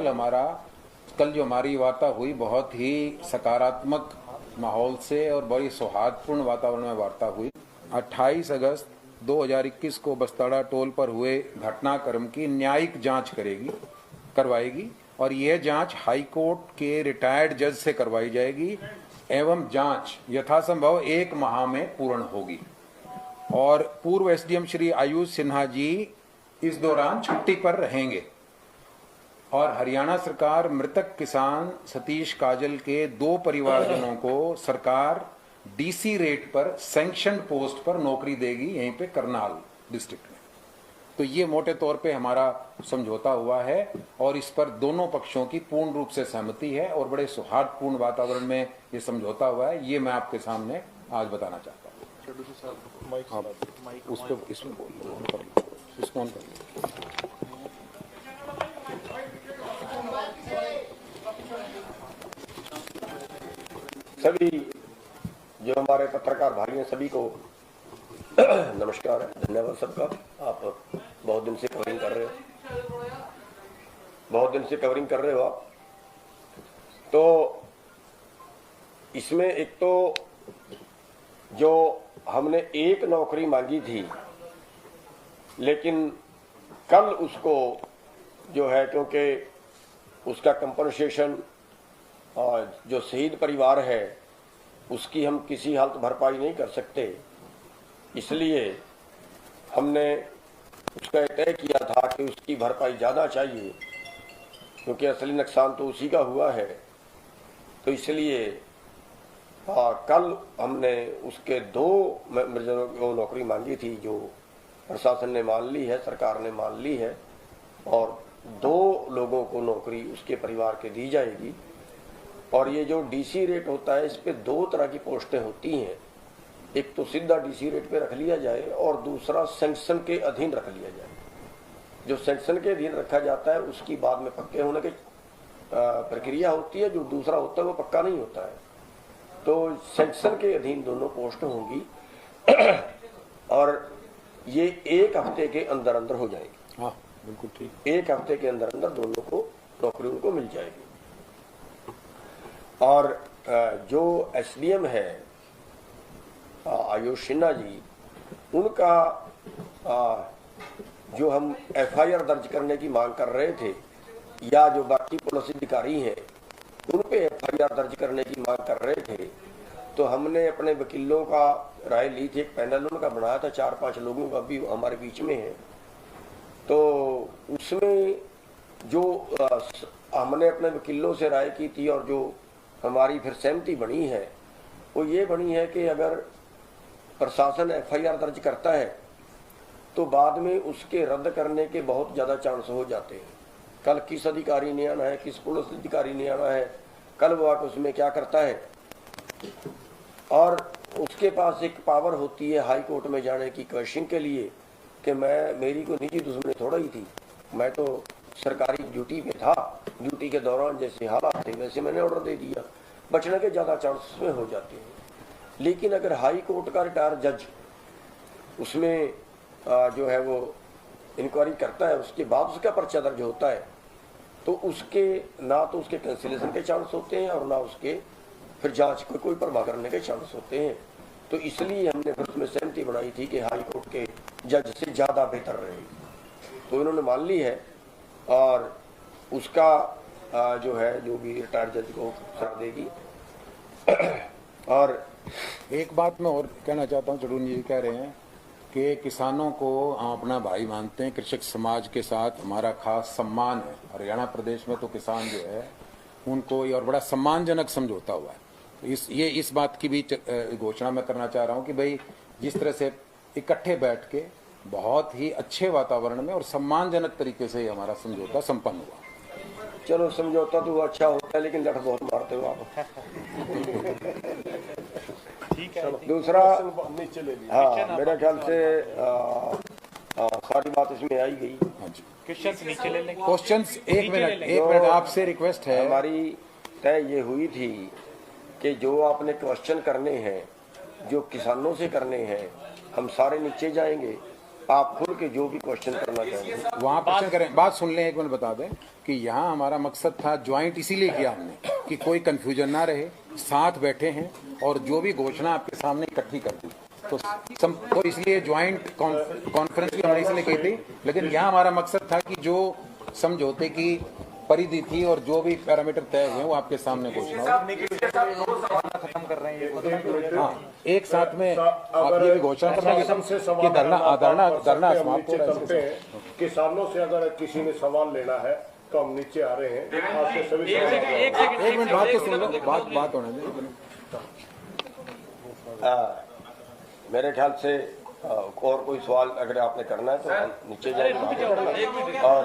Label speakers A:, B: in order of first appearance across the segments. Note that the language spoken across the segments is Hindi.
A: कल जो हमारी वार्ता हुई बहुत ही सकारात्मक माहौल से और बड़ी सौहार्दपूर्ण वातावरण में वार्ता हुई। 28 अगस्त 2021 को बस्ताड़ा टोल पर हुए घटनाक्रम की न्यायिक जांच करवाएगी और यह जांच हाई कोर्ट के रिटायर्ड जज से करवाई जाएगी एवं जांच यथासंभव 1 माह में पूर्ण होगी। और पूर्व एसडीएम श्री आयुष सिन्हा जी इस दौरान छुट्टी पर रहेंगे और हरियाणा सरकार मृतक किसान सतीश काजल के 2 परिवारजनों को सरकार डीसी रेट पर सैंक्शन पोस्ट पर नौकरी देगी यहीं पे करनाल डिस्ट्रिक्ट में। तो ये मोटे तौर पे हमारा समझौता हुआ है और इस पर दोनों पक्षों की पूर्ण रूप से सहमति है और बड़े सौहार्दपूर्ण वातावरण में ये समझौता हुआ है। ये मैं आपके सामने आज बताना चाहता हूँ। उस पर इसमें इसको ऑन कर
B: सभी जो हमारे पत्रकार भाई हैं सभी को नमस्कार है, धन्यवाद सबका। आप बहुत दिन से कवरिंग कर रहे हो आप। तो इसमें एक तो जो हमने एक नौकरी मांगी थी लेकिन कल उसको जो है क्योंकि उसका कंपनसेशन जो शहीद परिवार है उसकी हम किसी हालत भरपाई नहीं कर सकते, इसलिए हमने उसका तय किया था कि उसकी भरपाई ज़्यादा चाहिए क्योंकि असली नुकसान तो उसी का हुआ है। तो इसलिए कल हमने उसके 2 मर्जरों को नौकरी मांगी थी जो प्रशासन ने मान ली है, सरकार ने मान ली है और 2 लोगों को नौकरी उसके परिवार के दी जाएगी। और ये जो डीसी रेट होता है इस पे 2 तरह की पोस्टें होती हैं, एक तो सीधा डीसी रेट पे रख लिया जाए और दूसरा सैंक्शन के अधीन रख लिया जाए। जो सैंक्शन के अधीन रखा जाता है उसकी बाद में पक्के होने की प्रक्रिया होती है, जो दूसरा होता है वो पक्का नहीं होता है। तो सैंक्शन के अधीन दोनों पोस्ट होंगी और ये 1 हफ्ते के अंदर अंदर हो जाएगी।
A: हाँ बिल्कुल ठीक।
B: 1 हफ्ते के अंदर अंदर दोनों को नौकरी उनको मिल जाएगी। और जो एसडीएम है आयुष सिन्हा जी, उनका जो हम एफआईआर दर्ज करने की मांग कर रहे थे या जो बाकी पुलिस अधिकारी हैं उन पे एफआईआर दर्ज करने की मांग कर रहे थे, तो हमने अपने वकीलों का राय ली थी। एक पैनल उनका बनाया था 4-5 लोगों का भी हमारे बीच में है। तो उसमें जो हमने अपने वकीलों से राय की थी और जो हमारी फिर सहमति बनी है वो ये बनी है कि अगर प्रशासन एफआईआर दर्ज करता है तो बाद में उसके रद्द करने के बहुत ज़्यादा चांस हो जाते हैं। कल किस अधिकारी ने आना है, किस पुलिस अधिकारी ने आना है, कल वो आकर उसमें क्या करता है और उसके पास एक पावर होती है हाई कोर्ट में जाने की क्वेश्चन के लिए कि मेरी कोई निजी दुश्मनी थोड़ा ही थी, मैं तो सरकारी ड्यूटी पे था, ड्यूटी के दौरान जैसे हालात थे वैसे मैंने ऑर्डर दे दिया। बचने के ज़्यादा चांस में हो जाते हैं। लेकिन अगर हाई कोर्ट का रिटायर जज उसमें जो है वो इंक्वायरी करता है, उसके बाद उसका पर्चा दर्ज होता है, तो उसके ना तो उसके कैंसिलेशन के चांस होते हैं और ना उसके फिर जांच को कोई प्रभाव करने के चांस होते हैं। तो इसलिए हमने फिर उसमें सहमति बनाई थी कि हाई कोर्ट के जज से ज़्यादा बेहतर रहेगी। तो इन्होंने मान ली है और उसका जो है जो भी रिटायर्ड जज को सर देगी। और
A: एक बात मैं और कहना चाहता हूँ, चढ़ून जी कह रहे हैं कि किसानों को हम अपना भाई मानते हैं, कृषक समाज के साथ हमारा खास सम्मान है। हरियाणा प्रदेश में तो किसान जो है उनको और बड़ा सम्मानजनक समझौता हुआ है। इस बात की भी घोषणा मैं करना चाह रहा हूँ कि भाई जिस तरह से इकट्ठे बैठ के बहुत ही अच्छे वातावरण में और सम्मानजनक तरीके से हमारा समझौता संपन्न हुआ।
B: चलो समझौता तो अच्छा होता है लेकिन लठ बहुत मारते हो आप।
C: ठीक है।
B: दूसरा हाँ मेरे ख्याल से सारी बात इसमें आई गई।
A: क्वेश्चंस एक मिनट आपसे रिक्वेस्ट है।
B: हमारी तय ये हुई थी कि जो आपने क्वेश्चन करने हैं जो किसानों से करने हैं हम सारे नीचे जाएंगे आप खुल के जो भी क्वेश्चन करना चाहेंगे
A: वहाँ क्वेश्चन करें। बात सुन लें, एक मिनट बता दें कि यहाँ हमारा मकसद था ज्वाइंट इसीलिए किया हमने कि कोई कंफ्यूजन ना रहे, साथ बैठे हैं और जो भी घोषणा आपके सामने इकट्ठी कर दी तो इसलिए ज्वाइंट कॉन्फ्रेंस भी हमने इसलिए की थी। लेकिन यहाँ हमारा मकसद था कि जो समझौते की परिधि थी और जो भी पैरामीटर तय हुए वो आपके सामने घोषणा खत्म कर रहे हैं। हाँ, एक साथ में आप ये भी घोषणा करना कि धरना समाप्त हो रहा है।
C: किसानों से अगर किसी ने सवाल लेना है तो हम नीचे आ रहे हैं। आपसे सभी
A: एक मिनट बात तो सुन लो, बात होने दें।
B: मेरे ख्याल से और कोई सवाल अगर आपने करना है तो हम नीचे जाएंगे और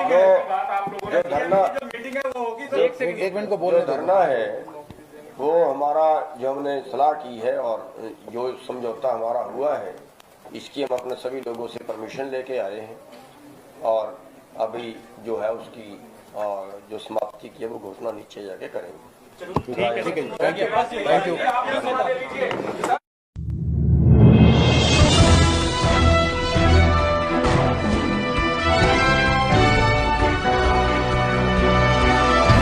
B: जो धरना
A: एक मिनट को बोलने
B: धरना है वो हमारा जो हमने सलाह की है और जो समझौता हमारा हुआ है इसकी हम अपने सभी लोगों से परमिशन लेके आए हैं और अभी जो है उसकी जो समाप्ति की है वो घोषणा नीचे जाके करेंगे।
A: ठीक है, थैंक यू।